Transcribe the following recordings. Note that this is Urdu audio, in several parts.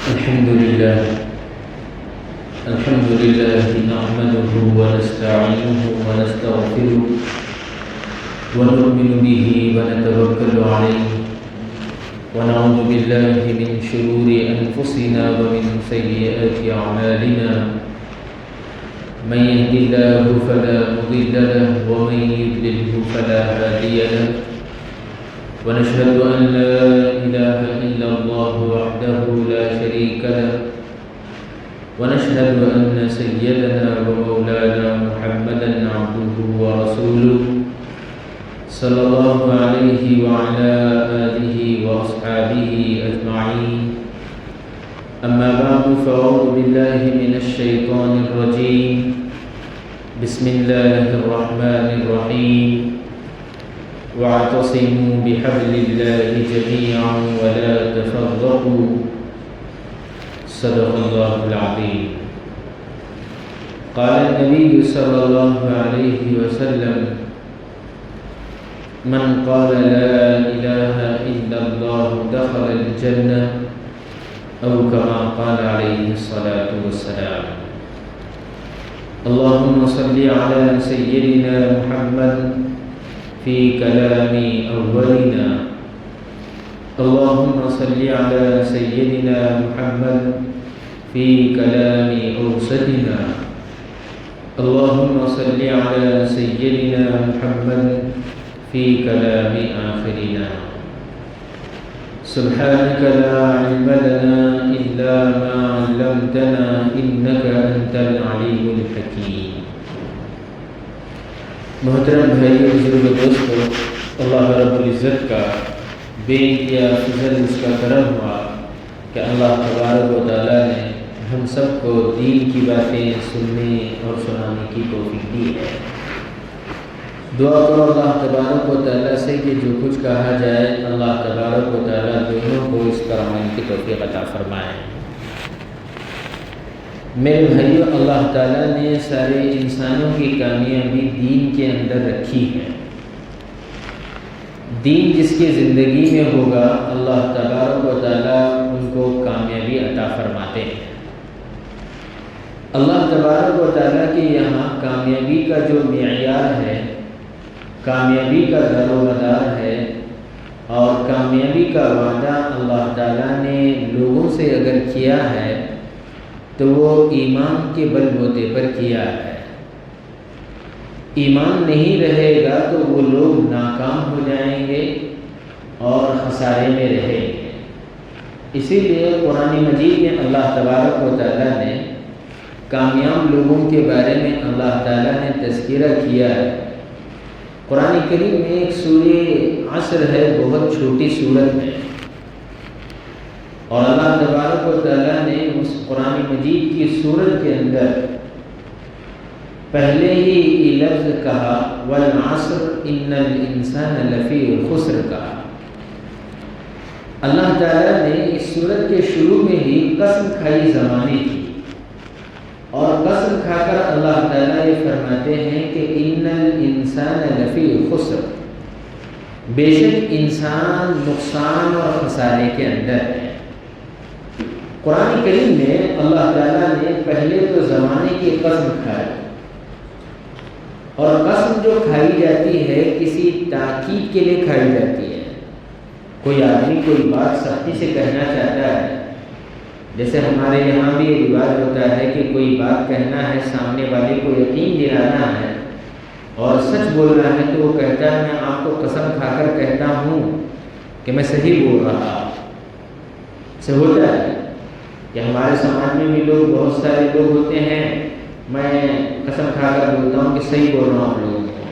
الحمد لله نحمده ونستعينه ونستغفره ونؤمن به ونتوكل عليه ونعوذ بالله من شرور أنفسنا ومن سيئات أعمالنا من يهد الله فلا مضل له ومن يضلله فلا هادي له ونشهد أن لا إله إلا الله وحده لا شريك له ونشهد أن سيدنا ومولانا محمدا عبده ورسوله صلى الله عليه وعلى آله وأصحابه أجمعين. أما بعد فأعوذ بالله من الشيطان الرجيم. بسم الله الرحمن الرحيم. واعتصموا بحبل الله جميعا ولا تفرقوا. صدق الله العظيم. قال النبي صلى الله عليه وسلم: من قال لا إله إلا الله دخل الجنة، أو كما قال عليه الصلاة والسلام. اللهم صل على سيدنا محمد في كلام أولنا. اللهم صل على سيدنا محمد في كلام أوسطنا. اللهم صل على سيدنا محمد في كلام آخرنا. سبحانك لا علم لنا إلا ما علمتنا إنك أنت العليم الحكيم. محترم بھائیو، بزرگ دوستو، اللہ رب العزت کا بے انتہا فضل، اس کا کرم ہوا کہ اللہ تبارک و تعالیٰ نے ہم سب کو دین کی باتیں سننے اور سنانے کی توفیق دی ہے. دعا کرو اللہ تبارک و تعالیٰ سے کہ جو کچھ کہا جائے اللہ تبارک و تعالیٰ دونوں کو اس پر عمل کی توفیق عطا فرمائے. میرے بھائیو، اللہ تعالیٰ نے سارے انسانوں کی کامیابی دین کے اندر رکھی ہے. دین جس کی زندگی میں ہوگا اللہ تبارک و تعالیٰ ان کو کامیابی عطا فرماتے ہیں. اللہ تبارک و تعالیٰ کے یہاں کامیابی کا جو معیار ہے، کامیابی کا در و مدار ہے، اور کامیابی کا وعدہ اللہ تعالیٰ نے لوگوں سے اگر کیا ہے تو وہ ایمان کے بل بوتے پر کیا ہے. ایمان نہیں رہے گا تو وہ لوگ ناکام ہو جائیں گے اور خسارے میں رہیں گے. اسی لیے قرآن مجید میں اللہ تبارک و تعالیٰ نے کامیاب لوگوں کے بارے میں اللہ تعالیٰ نے تذکرہ کیا ہے. قرآن کریم میں ایک سورہ عصر ہے، بہت چھوٹی سورت ہے، اور اللہ تبارک و تعالیٰ نے اس قرآن مجید کی سورت کے اندر پہلے ہی یہ لفظ کہا والعصر ان الانسان لفی خسر کہا. اللہ تعالیٰ نے اس سورت کے شروع میں ہی قسم کھائی زمانے کی، اور قسم کھا کر اللہ تعالیٰ یہ فرماتے ہیں کہ ان الانسان لفی خسر، بے شک انسان نقصان اور خسارے کے اندر ہے. قرآن کریم میں اللہ تعالیٰ نے پہلے تو زمانے کی قسم کھائی، اور قسم جو کھائی جاتی ہے کسی تاکید کے لیے کھائی جاتی ہے. کوئی آدمی کوئی بات سختی سے کہنا چاہتا ہے، جیسے ہمارے یہاں بھی یہ رواج ہوتا ہے کہ کوئی بات کہنا ہے، سامنے والے کو یقین دلانا ہے اور سچ بولنا ہے، تو وہ کہتا ہے میں آپ کو قسم کھا کر کہتا ہوں کہ میں صحیح بول رہا ہوں. سے ہوتا ہے کہ ہمارے سماج میں بھی لوگ، بہت سارے لوگ ہوتے ہیں، میں قسم کھا کر بولتا ہوں کہ صحیح بول رہا ہوں آپ لوگوں کو.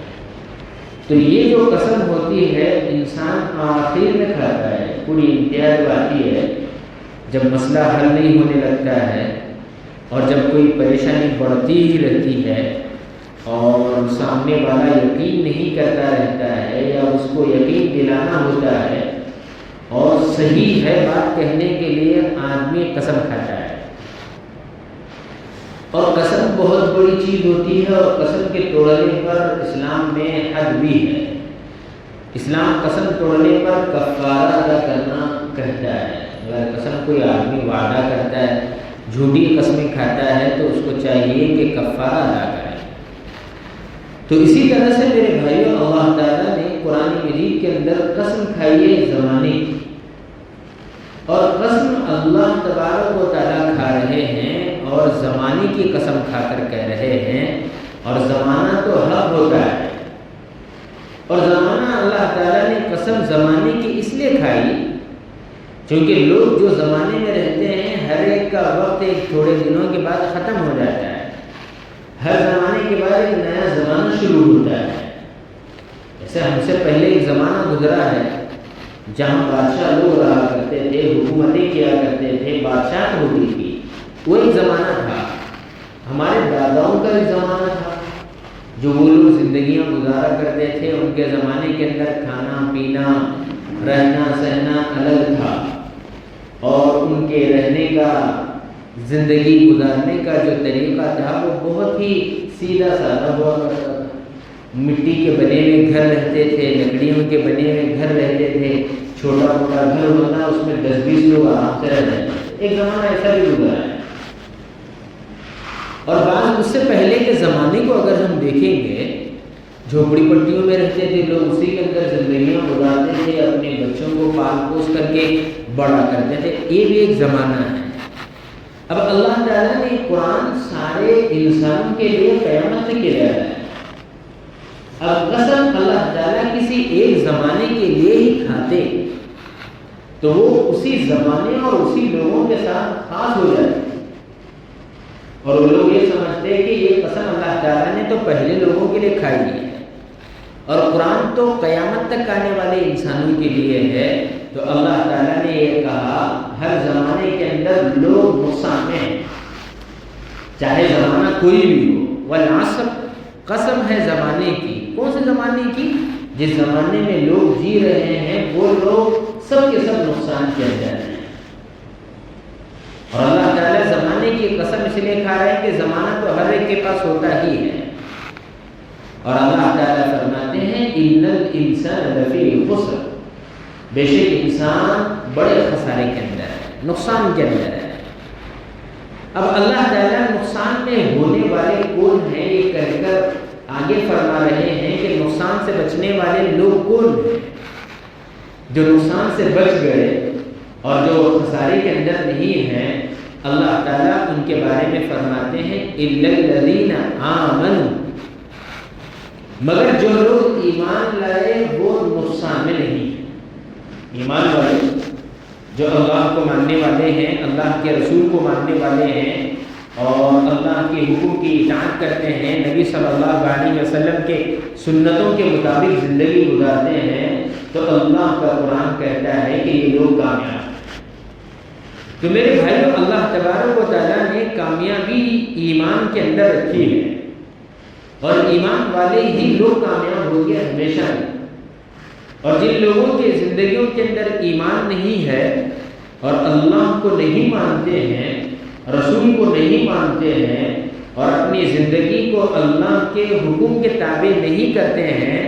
تو یہ جو قسم ہوتی ہے انسان آخر میں کھاتا ہے. پوری انتہا آتی ہے جب مسئلہ حل نہیں ہونے لگتا ہے، اور جب کوئی پریشانی بڑھتی ہی رہتی ہے، اور سامنے والا یقین نہیں کرتا رہتا ہے یا اس کو یقین دلانا ہوتا ہے، اور صحیح ہے بات کہنے کے لیے آدمی قسم کھاتا ہے. اور قسم بہت بڑی چیز ہوتی ہے، اور قسم کے توڑنے پر اسلام میں حد بھی ہے. اسلام قسم توڑنے پر کفارہ ادا کرنا کہتا ہے. اگر قسم کوئی آدمی وعدہ کرتا ہے، جھوٹی قسمیں کھاتا ہے، تو اس کو چاہیے کہ کفارہ ادا کرے۔ تو اسی طرح سے میرے بھائیوں، اللہ تعالیٰ نے قرآن مجید کے اندر قسم کھائی ہے زمانے کی، اور قسم اللہ تبارک و تعالیٰ کھا رہے ہیں اور زمانے کی قسم کھا کر کہہ رہے ہیں، اور زمانہ تو حق ہوتا ہے، اور زمانہ اللہ تعالیٰ نے قسم زمانے کی اس لیے کھائی کیونکہ لوگ جو زمانے میں رہتے ہیں ہر ایک کا وقت ایک تھوڑے دنوں کے بعد ختم ہو جاتا ہے، ہر زمانے کے بعد ایک نیا زمانہ شروع ہوتا ہے۔ جیسے ہم سے پہلے ایک زمانہ گزرا ہے جہاں بادشاہ لوگ رہا کرتے تھے، حکومتیں کیا کرتے تھے، بادشاہ ہوتی تھی، وہ ایک زمانہ تھا۔ ہمارے داداؤں کا ایک زمانہ تھا جو وہ لوگ زندگیاں گزارا کرتے تھے، ان کے زمانے کے اندر کھانا پینا رہنا سہنا الگ تھا، اور ان کے رہنے کا زندگی گزارنے کا جو طریقہ تھا وہ بہت ہی سیدھا سادہ ہوا کرتا تھا۔ مٹی کے بنے ہوئے گھر رہتے تھے، لکڑیوں کے بنے ہوئے گھر رہتے تھے، چھوٹا موٹا گھر ہوتا اس میں 10-20 لوگ آرام سے رہتے تھے۔ ایک زمانہ ایسا بھی گزرا ہے۔ اور بعض اس سے پہلے کے زمانے کو اگر ہم دیکھیں گے، جھوپڑی پٹیوں میں رہتے تھے لوگ، اسی کے اندر زندگیاں گزارتے تھے، اپنے بچوں کو پال پوس کر کے بڑا کرتے تھے، یہ بھی ایک زمانہ ہے۔ اب اللہ تعالیٰ نے قرآن سارے انسانوں کے لیے قیامت کے لیے ہے۔ اب قسم اللہ تعالیٰ کسی ایک زمانے کے لیے ہی کھاتے تو وہ اسی زمانے اور اسی لوگوں کے ساتھ خاص ہو جاتی، اور وہ لوگ یہ سمجھتے ہیں کہ یہ قسم اللہ تعالیٰ نے تو پہلے لوگوں کے لیے کھائی ہے، اور قرآن تو قیامت تک آنے والے انسانوں کے لیے ہے۔ تو اللہ تعالیٰ نے یہ کہا ہر زمانے کے اندر لوگ نقصان میں ہیں، چاہے زمانہ کوئی بھی ہو۔ والعصر، قسم ہے زمانے کی۔ کون سے زمانے کی؟ جس زمانے میں لوگ جی رہے ہیں وہ لوگ سب کے سب نقصان کے اندر ہیں، اور اللہ تعالیٰ زمانے کی قسم اس لیے کھا رہے ہیں کہ زمانہ تو ہر ایک کے پاس ہوتا ہی ہے۔ اور اللہ تعالیٰ فرماتے ہیں ان الانسان لفی خسر، بے شک انسان بڑے خسارے کے اندر ہے، نقصان کے اندر ہے۔ اب اللہ تعالیٰ نقصان میں ہونے والے کون ہیں یہ کہہ کر آگے فرما رہے ہیں کہ نقصان سے بچنے والے لوگ کون ہیں؟ جو نقصان سے بچ گئے اور جو خسارے کے اندر نہیں ہیں، اللہ تعالیٰ ان کے بارے میں فرماتے ہیں اِلَّا الَّذِينَ آمَنُوا، مگر جو لوگ ایمان لائے وہ نقصان میں نہیں ہیں۔ ایمان والے جو اللہ کو ماننے والے ہیں، اللہ کے رسول کو ماننے والے ہیں، اور اللہ کے حکم کی اطاعت کرتے ہیں، نبی صلی اللہ علیہ وسلم کے سنتوں کے مطابق زندگی گزارتے ہیں، تو اللہ کا قرآن کہتا ہے کہ یہ لوگ کامیاب ہیں۔ تو میرے بھائیوں، اللہ تبارک و تعالیٰ نے کامیابی ایمان کے اندر رکھی ہے، اور ایمان والے ہی لوگ کامیاب ہوں گے ہمیشہ ہی۔ اور جن لوگوں کی زندگیوں کے اندر ایمان نہیں ہے اور اللہ کو نہیں مانتے ہیں، رسول کو نہیں مانتے ہیں، اور اپنی زندگی کو اللہ کے حکم کے تابع نہیں کرتے ہیں،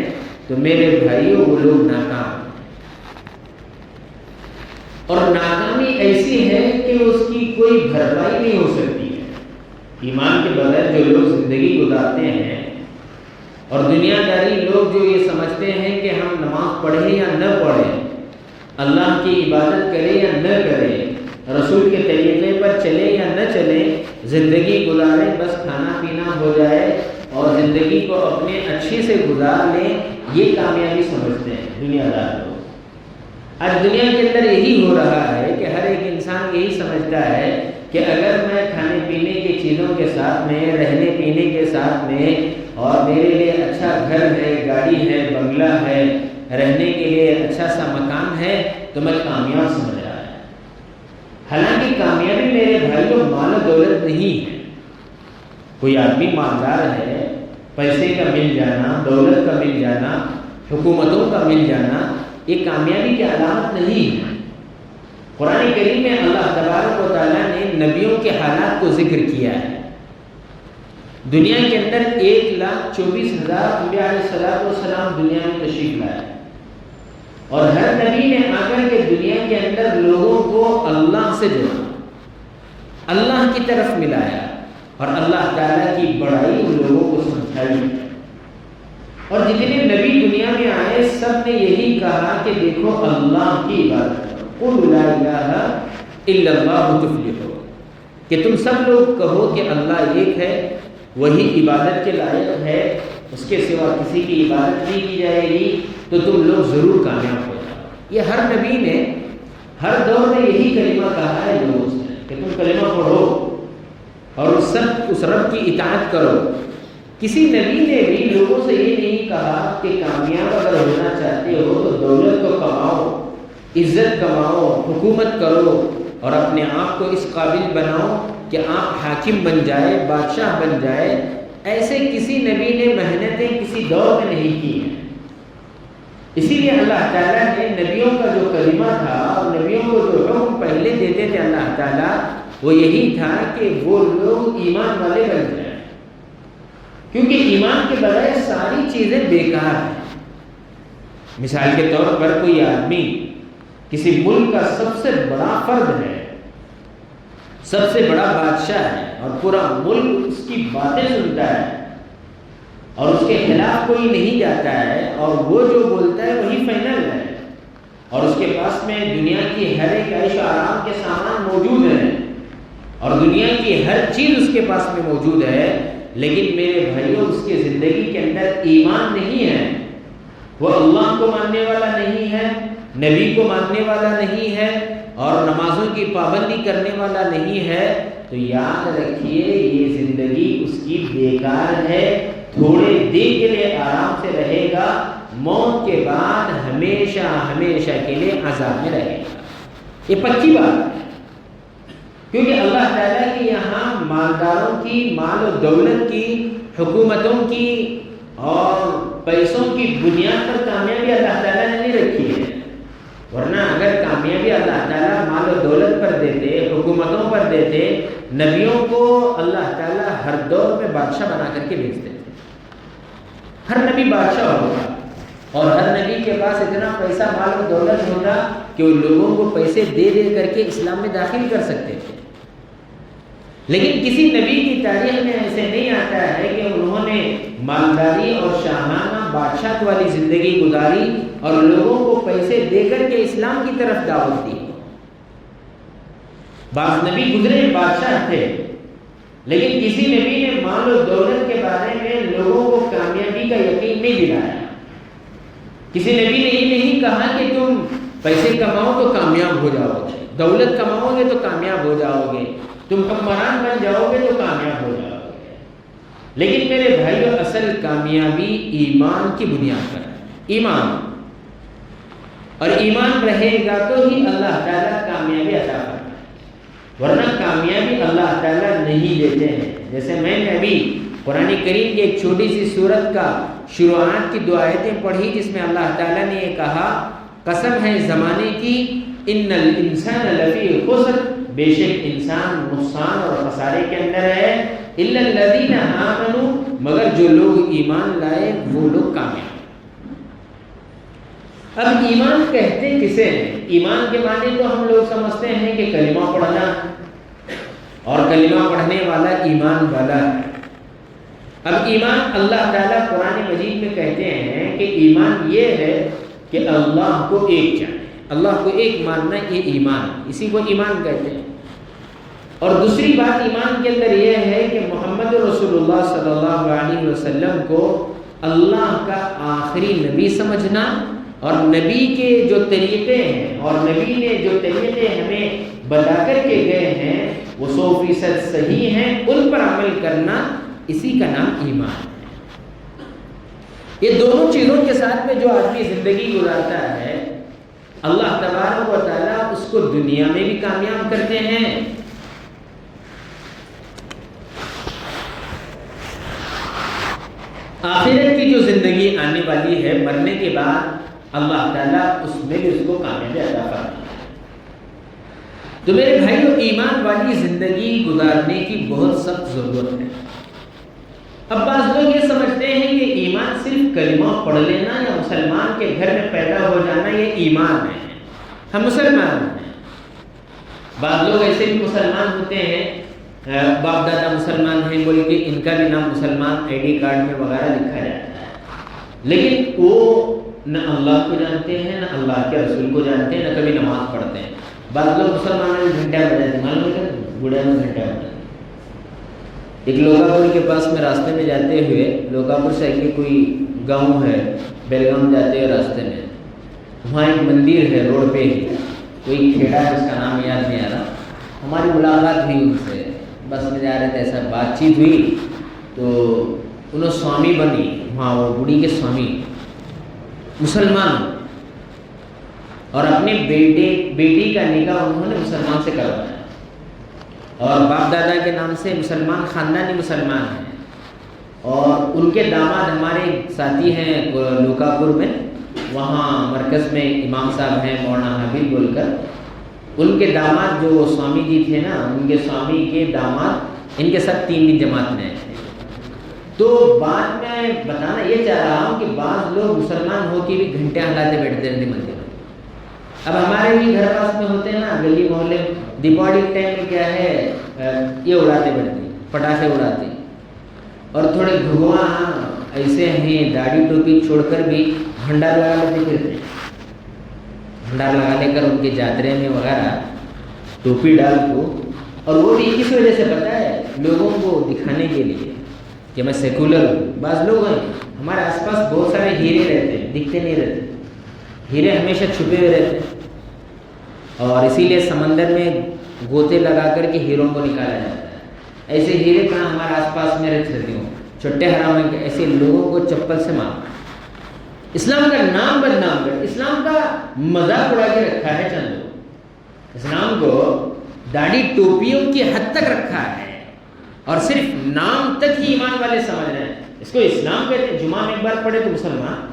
تو میرے بھائیوں وہ لوگ ناکام ہیں۔ اور ناکامی ایسی ہے کہ اس کی کوئی بھرپائی نہیں ہو سکتی ہے۔ ایمان کے بغیر جو لوگ زندگی گزارتے ہیں، اور دنیا داری لوگ جو یہ سمجھتے ہیں کہ ہم نماز پڑھیں یا نہ پڑھیں، اللہ کی عبادت کریں یا نہ کریں، رسول کے طریقے پر چلیں یا نہ چلیں، زندگی گزاریں، بس کھانا پینا ہو جائے اور زندگی کو اپنے اچھے سے گزار لیں، یہ کامیابی سمجھتے ہیں دنیا دار لوگ۔ آج دنیا کے اندر یہی ہو رہا ہے کہ ہر ایک انسان یہی سمجھتا ہے کہ اگر میں کھانے پینے کی چیزوں کے ساتھ میں، رہنے پینے کے ساتھ میں، اور میرے لیے اچھا گھر ہے، گاڑی ہے، بنگلہ ہے، رہنے کے لیے اچھا سا مکان ہے، تو میں کامیاب سمجھ رہا ہے۔ حالانکہ کامیابی میرے بھائیوں مال و دولت نہیں ہے۔ کوئی آدمی مالدار ہے، پیسے کا مل جانا، دولت کا مل جانا، حکومتوں کا مل جانا، یہ کامیابی کی علامت نہیں ہے۔ قرآن کریم میں اللہ تبارک و تعالیٰ نے نبیوں کے حالات کو ذکر کیا ہے۔ دنیا کے اندر 1,24,000 انبیاء علیہ السلام دنیا میں تشریف لائے، اور ہر نبی نے آ کر کے دنیا کے اندر لوگوں کو اللہ سے جوڑا، اللہ کی طرف ملایا اور اللہ تعالیٰ کی بڑائی ان لوگوں کو سمجھائی۔ اور جتنے نبی دنیا میں آئے سب نے یہی کہا کہ دیکھو اللہ کی عبادت کرو، قل لا الہ الا اللہ تفلحوا، کہ تم سب لوگ کہو کہ اللہ ایک ہے، وہی عبادت کے لائق ہے، اس کے سوا کسی کی عبادت نہیں کی جائے گی، تو تم لوگ ضرور کامیاب ہو جاؤ۔ یہ ہر نبی نے ہر دور میں یہی کلمہ کہا ہے لوگوں سے کہ تم کلمہ پڑھو اور اس رب کی اطاعت کرو۔ کسی نبی نے بھی لوگوں سے یہ نہیں کہا کہ کامیاب اگر ہونا چاہتے ہو تو دولت کو کماؤ، عزت کماؤ، حکومت کرو اور اپنے آپ کو اس قابل بناؤ کہ آپ حاکم بن جائے، بادشاہ بن جائے۔ ایسے کسی نبی نے محنتیں کسی دور میں نہیں کی ہیں۔ اسی لیے اللہ تعالیٰ نے نبیوں کا جو کلمہ تھا اور نبیوں کو جو حکم پہلے دیتے تھے اللہ تعالیٰ، وہ یہی تھا کہ وہ لوگ ایمان والے بن جائیں، کیونکہ ایمان کے بغیر ساری چیزیں بیکار ہیں۔ مثال کے طور پر کوئی آدمی کسی ملک کا سب سے بڑا فرد ہے، سب سے بڑا بادشاہ ہے اور پورا ملک اس کی باتیں سنتا ہے اور اس کے خلاف کوئی نہیں جاتا ہے اور وہ جو بولتا ہے وہی فائنل ہے، اور اس کے پاس میں دنیا کی ہر ایک عیش و آرام کے سامان موجود ہیں اور دنیا کی ہر چیز اس کے پاس میں موجود ہے، لیکن میرے بھائیوں اس کی زندگی کے اندر ایمان نہیں ہے، وہ اللہ کو ماننے والا نہیں ہے، نبی کو ماننے والا نہیں ہے اور نمازوں کی پابندی کرنے والا نہیں ہے، تو یاد رکھیے یہ زندگی اس کی بیکار ہے۔ تھوڑے دن کے لیے آرام سے رہے گا، موت کے بعد ہمیشہ ہمیشہ کے لیے عذاب میں رہے گا۔ یہ پکی بات ہے، کیونکہ اللہ تعالیٰ کی یہاں مالداروں کی، مال و دولت کی، حکومتوں کی اور پیسوں کی بنیاد پر کامیابی اللہ تعالیٰ نے نہیں رکھی ہے، ورنہ اگر کامیابی اللہ تعالیٰ مال و دولت پر دیتے، حکومتوں پر دیتے، نبیوں کو اللہ تعالیٰ ہر دور میں بادشاہ بنا کر کے بھیجتے تھے۔ ہر نبی بادشاہ ہوگا اور ہر نبی کے پاس اتنا پیسہ، مال و دولت ہوگا کہ وہ لوگوں کو پیسے دے دے کر کے اسلام میں داخل کر سکتے تھے، لیکن کسی نبی کی تاریخ میں ایسے نہیں آتا ہے کہ انہوں نے مالداری اور شاہانہ بادشاہت والی زندگی گزاری اور لوگوں کو پیسے دے کر کے اسلام کی طرف دعوت دی۔ بعض نبی گزرے بادشاہ تھے، لیکن کسی نبی نے مال و دولت کے بارے میں لوگوں کو کامیابی کا یقین نہیں دلایا۔ کسی نبی نے یہ نہیں کہا کہ تم پیسے کماؤ تو کامیاب ہو جاؤ گے، دولت کماؤ گے تو کامیاب ہو جاؤ گے، تم حکمران بن جاؤ گے تو کامیاب ہو جاؤ گے۔ لیکن میرے بھائیو اصل کامیابی ایمان کی بنیاد پر ہے، ایمان، اور ایمان رہے گا تو ہی اللہ تعالیٰ کامیابی عطا کرتا ہے، ورنہ کامیابی اللہ تعالیٰ نہیں دیتے ہیں۔ جیسے میں نے ابھی قرآن کریم کی ایک چھوٹی سی سورت کا شروعات کی 2 آیتیں پڑھی جس میں اللہ تعالیٰ نے یہ کہا، قسم ہے زمانے کی، ان الانسان لفی خسر، بے شک انسان نقصان اور خسارے کے اندر ہے، الا الذین آمنوا، مگر جو لوگ ایمان لائے وہ لوگ کامیاب۔ اب ایمان کہتے کسے ہیں؟ ایمان کے معنی تو ہم لوگ سمجھتے ہیں کہ کلمہ پڑھنا، اور کلمہ پڑھنے والا ایمان والا ہے۔ اب ایمان اللہ تعالیٰ قرآن مجید میں کہتے ہیں کہ ایمان یہ ہے کہ اللہ کو ایک جانے، اللہ کو ایک ماننا، یہ ایمان، اسی کو ایمان کہتے ہیں۔ اور دوسری بات ایمان کے اندر یہ ہے کہ محمد رسول اللہ صلی اللہ علیہ وسلم کو اللہ کا آخری نبی سمجھنا، اور نبی کے جو طریقے ہیں اور نبی نے جو طریقے ہمیں بتا کر کے گئے ہیں وہ 100% صحیح ہیں، ان پر عمل کرنا، اسی کا نام ایمان ہے۔ یہ دونوں چیزوں کے ساتھ میں جو آدمی زندگی گزارتا ہے، اللہ تبارک و تعالیٰ اس کو دنیا میں بھی کامیاب کرتے ہیں، آخرت کی جو زندگی آنے والی ہے مرنے کے بعد اللہ تعالیٰ اس میں بھی اس کو کامیابی عطا کرتا ہے۔ تو میرے بھائیو ایمان والی زندگی گزارنے کی بہت سخت ضرورت ہے۔ اب بعض لوگ یہ سمجھتے ہیں کہ ایمان صرف صرف کلمہ پڑھ لینا یا مسلمان کے گھر میں پیدا ہو جانا یہ ایمان ہے. ہم مسلمان ہیں. بعض لوگ ایسے بھی مسلمان ہوتے ہیں، باپ دادا مسلمان ہیں بول کے ان کا بھی نام مسلمان آئی ڈی کارڈ میں وغیرہ لکھا جاتا ہے، لیکن وہ نہ اللہ کو جانتے ہیں، نہ اللہ کے رسول کو جانتے ہیں، نہ کبھی نماز پڑھتے ہیں. بعض لوگ مسلمانوں میں گھنٹہ بجاتے ہیں، معلوم ہے بوڑھے میں گھنٹہ بجاتے ہیں. ایک لوکاپور کے پاس میں راستے میں جاتے ہوئے، لوکاپور سے کہ کوئی گاؤں ہے، بیلگام جاتے ہوئے راستے میں وہاں ایک مندر ہے روڈ پہ ہی، کوئی کھیڑا ہے اس کا نام یاد نہیں آ رہا. ہماری ملاقات ہوئی ان سے، بس میں جا رہے تھے، ایسا بات چیت ہوئی تو انہوں سوامی بنی وہاں، وہ بوڑھی کے سوامی مسلمان، اور اپنے بیٹی کا نکاح انہوں نے مسلمان سے کروایا، اور باپ دادا کے نام سے مسلمان، خاندانی مسلمان ہیں. اور ان کے داماد ہمارے ساتھی ہیں لوکاپور میں، وہاں مرکز میں امام صاحب ہیں مولانا حبیب بول کر. ان کے داماد جو سوامی جی تھے نا، ان کے سوامی کے داماد ان کے ساتھ 3 دن جماعت میں آئے تھے. تو بعد میں بتانا یہ چاہ رہا ہوں کہ بعض لوگ مسلمان ہو کے بھی گھنٹے ہلاتے بیٹھتے رہتے مندر میں. اب ہمارے بھی گھر پاس میں ہوتے ہیں نا، گلی محلے دیپاولی ٹائم میں کیا ہے، یہ اڑاتے بیٹھتے پٹاخے اڑاتے، اور تھوڑے گھگواں ایسے ہیں داڑھی ٹوپی چھوڑ کر بھی بھنڈار لگا لیتے پھرتے ہیں. بھنڈار لگا لے کر ان کے جاترے میں وغیرہ ٹوپی ڈال کو، اور وہ بھی کس وجہ سے پتہ ہے، لوگوں کو دکھانے کے لیے کہ میں سیکولر ہوں. بعض لوگ ہیں ہمارے آس پاس بہت سارے ہیرے رہتے ہیں، دکھتے نہیں رہتے، ہیرے ہمیشہ چھپے ہوئے رہتے ہیں، اور اسی لیے سمندر میں گوتے لگا کر کے ہیروں کو نکالا جاتا ہے. ایسے ہیرے کہاں ہمارے آس پاس میں رہتے ہوں، چھوٹے حرام ہیں کہ ایسے لوگوں کو چپل سے مارنا. اسلام کا نام بدنام کر، اسلام کا مذاق اڑا کے رکھا ہے چند لوگ. اسلام کو داڑھی ٹوپیوں کی حد تک رکھا ہے، اور صرف نام تک ہی ایمان والے سمجھ رہے ہیں. اس کو اسلام کہتے ہیں. جمعہ میں ایک بار پڑھے تو مسلمان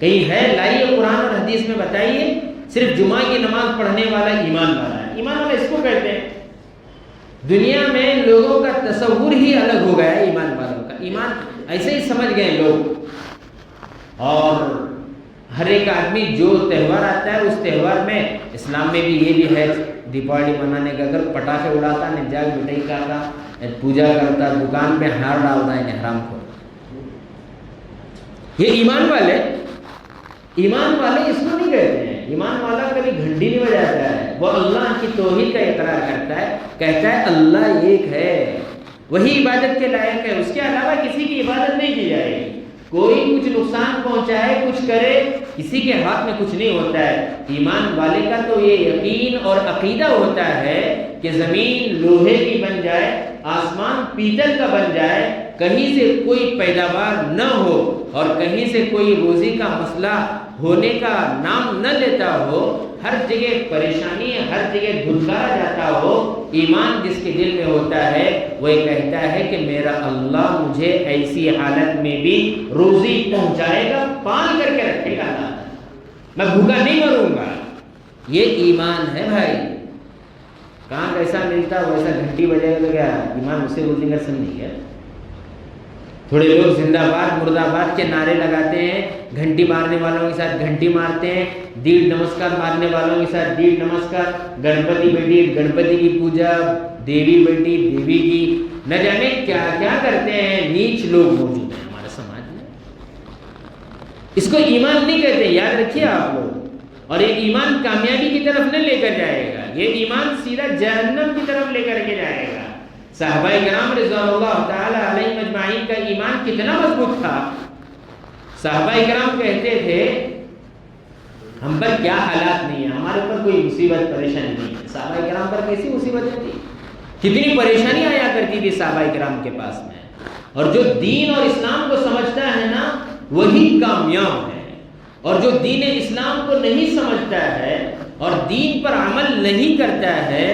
کہیں ہے؟ لائیے قرآن اور حدیث میں بتائیے صرف جمعہ کی نماز پڑھنے والا ایمان والا ہے. ایمان والا اس کو کہتے ہیں. دنیا میں لوگوں کا تصور ہی الگ ہو گیا ہے ایمان والوں کا. ایمان ایسے ہی سمجھ گئے لوگ، اور ہر ایک آدمی جو تہوار آتا ہے اس تہوار میں، اسلام میں بھی یہ بھی ہے دیپاولی منانے کا، اگر پٹاخے اڑاتا نہیں، جاگ مٹائی کھاتا، پوجا کرتا، دکان پہ ہار ڈالتا ہے حرام کو. یہ ایمان والے اس کو نہیں کہتے ہیں. ایمان والا کبھی گھنٹی نہیں بجاتا ہے، وہ اللہ کی توحید کا اقرار کرتا ہے، کہتا ہے اللہ ایک ہے، وہی عبادت کے لائق ہے، اس کے علاوہ کسی کی عبادت نہیں کی جائے گی. کوئی کچھ نقصان پہنچائے، کچھ کرے، کسی کے ہاتھ میں کچھ نہیں ہوتا ہے. ایمان والے کا تو یہ یقین اور عقیدہ ہوتا ہے کہ زمین لوہے کی بن جائے، آسمان پیتل کا بن جائے، کہیں سے کوئی پیداوار نہ ہو اور کہیں سے کوئی روزی کا مسئلہ ہونے کا نام نہ لیتا ہو، ہر جگہ پریشانی ہے، ہر جگہ دھتکارا جاتا ہو. ایمان جس کے دل میں ہوتا ہے وہ یہ کہتا ہے کہ میرا اللہ مجھے ایسی حالت میں بھی روزی پہنچائے گا، پال کر کے رکھے گا، میں بھوکا نہیں مروں گا. یہ ایمان ہے بھائی. کہاں کیسا ملتا ویسا گھنٹی بجائے گا تو کیا ایمان اسے روزی کا سمجھ گیا. تھوڑے لوگ زندہ باد مرد آباد کے نعرے لگاتے ہیں، گھنٹی مارنے والوں کے ساتھ گھنٹی مارتے ہیں، دیڑھ نمسکار مارنے والوں کے ساتھ دیڑھ نمسکار، گنپتی بیٹی گنپتی کی پوجا، دیوی بیٹی دیوی کی، نہ جانے کیا کیا کرتے ہیں. نیچ لوگ موجود ہیں ہمارے سماج میں. اس کو ایمان نہیں کہتے، یاد رکھیے آپ لوگ. اور یہ ایمان کامیابی کی طرف نہ لے کر جائے گا، یہ ایمان سیدھا جہنم کی طرف لے کر کے جائے گا. صحابہ کرام رضوان اللہ تعالی علیہم اجمعین کا ایمان کتنا مضبوط تھا. صحابہ کرام کہتے تھے ہم پر کیا حالات نہیں ہیں، ہمارے اوپر کوئی مصیبت پریشانی نہیں ہے. صحابہ کرام پر کیسی مصیبتیں تھیں، کتنی پریشانی آیا کرتی تھی صحابہ کرام کے پاس میں. اور جو دین اور اسلام کو سمجھتا ہے نا وہی کامیاب ہے، اور جو دین اسلام کو نہیں سمجھتا ہے اور دین پر عمل نہیں کرتا ہے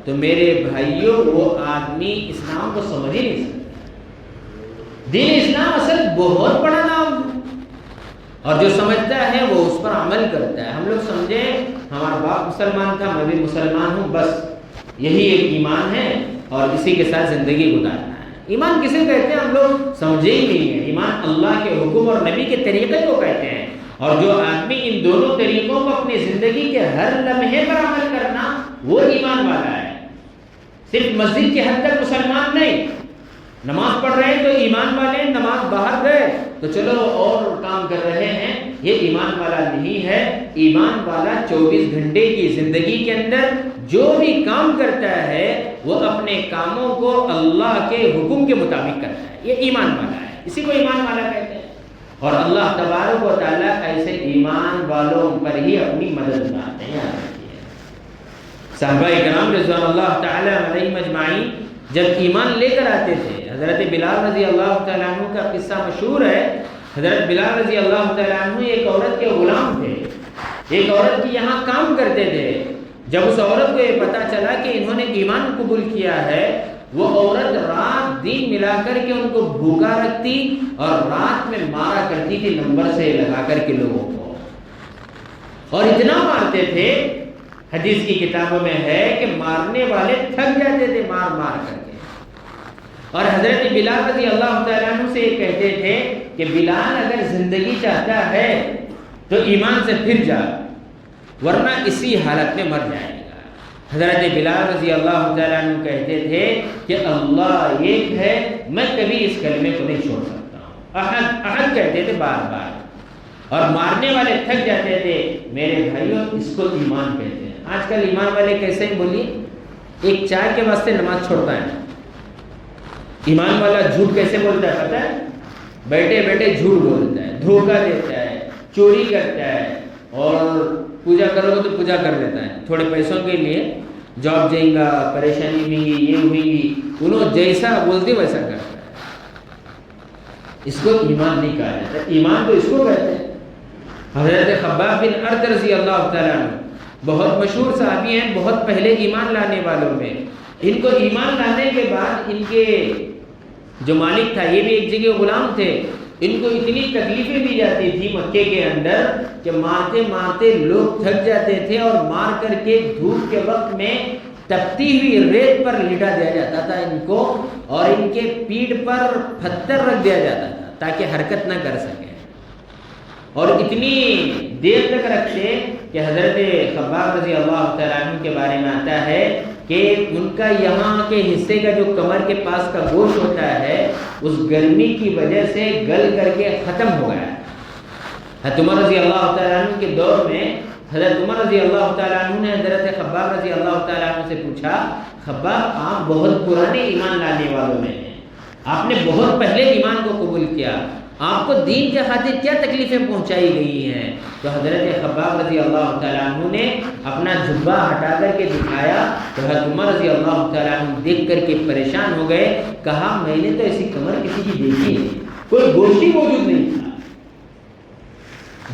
تو میرے بھائیوں وہ آدمی اسلام کو سمجھ ہی نہیں سکتا. دین اسلام اصل بہت بڑا نام ہے، اور جو سمجھتا ہے وہ اس پر عمل کرتا ہے. ہم لوگ سمجھیں ہمارا باپ مسلمان تھا میں بھی مسلمان ہوں، بس یہی ایک ایمان ہے اور اسی کے ساتھ زندگی گزارنا ہے. ایمان کسے کہتے ہیں ہم لوگ سمجھے ہی نہیں ہیں. ایمان اللہ کے حکم اور نبی کے طریقے کو کہتے ہیں. اور جو آدمی ان دونوں طریقوں کو اپنی زندگی کے ہر لمحے پر عمل کرنا وہ ایمان والا ہے. صرف مسجد کی حد تک مسلمان نہیں. نماز پڑھ رہے ہیں تو ایمان والے ہیں, نماز باہر گئے تو چلو اور کام کر رہے ہیں, یہ ایمان والا نہیں ہے. ایمان والا 24 گھنٹے کی زندگی کے اندر جو بھی کام کرتا ہے وہ اپنے کاموں کو اللہ کے حکم کے مطابق کرتا ہے, یہ ایمان والا ہے. اسی کو ایمان والا کہتے ہیں. اور اللہ تبارک و تعالیٰ ایسے ایمان والوں پر ہی اپنی مدد لاتے ہیں. صحابہ کرام رضوان اللہ تعالیٰ علیہم اجمعین جب ایمان لے کر آتے تھے, حضرت بلال رضی اللہ تعالیٰ عنہ کا قصہ مشہور ہے. حضرت بلال رضی اللہ تعالیٰ عنہ ایک عورت کے غلام تھے, ایک عورت کی یہاں کام کرتے تھے. جب اس عورت کو یہ پتہ چلا کہ انہوں نے ایمان قبول کیا ہے, وہ عورت رات دن ملا کر کے ان کو بھوکا رکھتی اور رات میں مارا کرتی تھی نمبر سے لگا کر کے لوگوں کو. اور اتنا مارتے تھے, حدیث کی کتابوں میں ہے کہ مارنے والے تھک جاتے تھے مار مار کر کے. اور حضرت بلال رضی اللہ تعالیٰ عنہ سے یہ کہتے تھے کہ بلال اگر زندگی چاہتا ہے تو ایمان سے پھر جا, ورنہ اسی حالت میں مر جائے گا. حضرت بلال رضی اللہ تعالیٰ عنہ کہتے تھے کہ اللہ ایک ہے, میں کبھی اس کلمے کو نہیں چھوڑ سکتا ہوں. احد احد کہتے تھے بار بار. اور مارنے والے تھک جاتے تھے. میرے بھائیوں اس کو ایمان کہتے ہیں. آج کل ایمان والے کیسے ہیں بولیے؟ ایک چائے کے واسطے نماز چھوڑتا ہے. ایمان والا جھوٹ کیسے بولتا ہے پتہ ہے؟ بیٹھے بیٹھے جھوٹ بولتا ہے, دھوکہ دیتا ہے, چوری کرتا ہے, اور پوجا کرو گے تو پوجا کر لیتا ہے تھوڑے پیسوں کے لیے. جاب جائیں گا, پریشانی ہوئی گی, یہ ہوئی گی, انہوں جیسا بولتے ویسا کرتا ہے. اس کو ایمان نہیں کہا جاتا. ایمان تو اس کو کہتے ہیں. حضرت خباب بن ارد رضی اللہ تعالیٰ عنہ بہت مشہور صحابی ہیں, بہت پہلے ایمان لانے والوں میں. ان کو ایمان لانے کے بعد ان کے جو مالک تھا, یہ بھی ایک جگہ غلام تھے, ان کو اتنی تکلیفیں دی جاتی تھی مکے کے اندر کہ مارتے مارتے لوگ تھک جاتے تھے, اور مار کر کے دھوپ کے وقت میں تپتی ہوئی ریت پر لٹا دیا جاتا تھا ان کو, اور ان کے پیٹھ پر پتھر رکھ دیا جاتا تھا تاکہ حرکت نہ کر سکے. اور اتنی دیر تک رکھتے کہ حضرت خباب رضی اللہ تعالیٰ عنہ کے بارے میں آتا ہے کہ ان کا یہاں کے حصے کا جو کمر کے پاس کا گوشت ہوتا ہے اس گرمی کی وجہ سے گل کر کے ختم ہو گیا. حضرت عمر رضی اللہ تعالیٰ عنہ کے دور میں حضرت عمر رضی اللہ تعالیٰ عنہ نے حضرت خباب رضی اللہ تعالیٰ عنہ سے پوچھا, خباب آپ بہت پرانے ایمان لانے والوں میں ہیں, آپ نے بہت پہلے ایمان کو قبول کیا, آپ کو دین کے خاطر کیا تکلیفیں پہنچائی گئی ہیں؟ تو حضرت خباب رضی اللہ تعالیٰ عنہ نے اپنا جبہ ہٹا کر کے دکھایا تو حضرت عمر رضی اللہ تعالیٰ عنہ دیکھ کر کے پریشان ہو گئے. کہا میں نے تو ایسی کمر کسی کی دیکھی نہیں, کوئی گوشت ہی موجود نہیں تھا.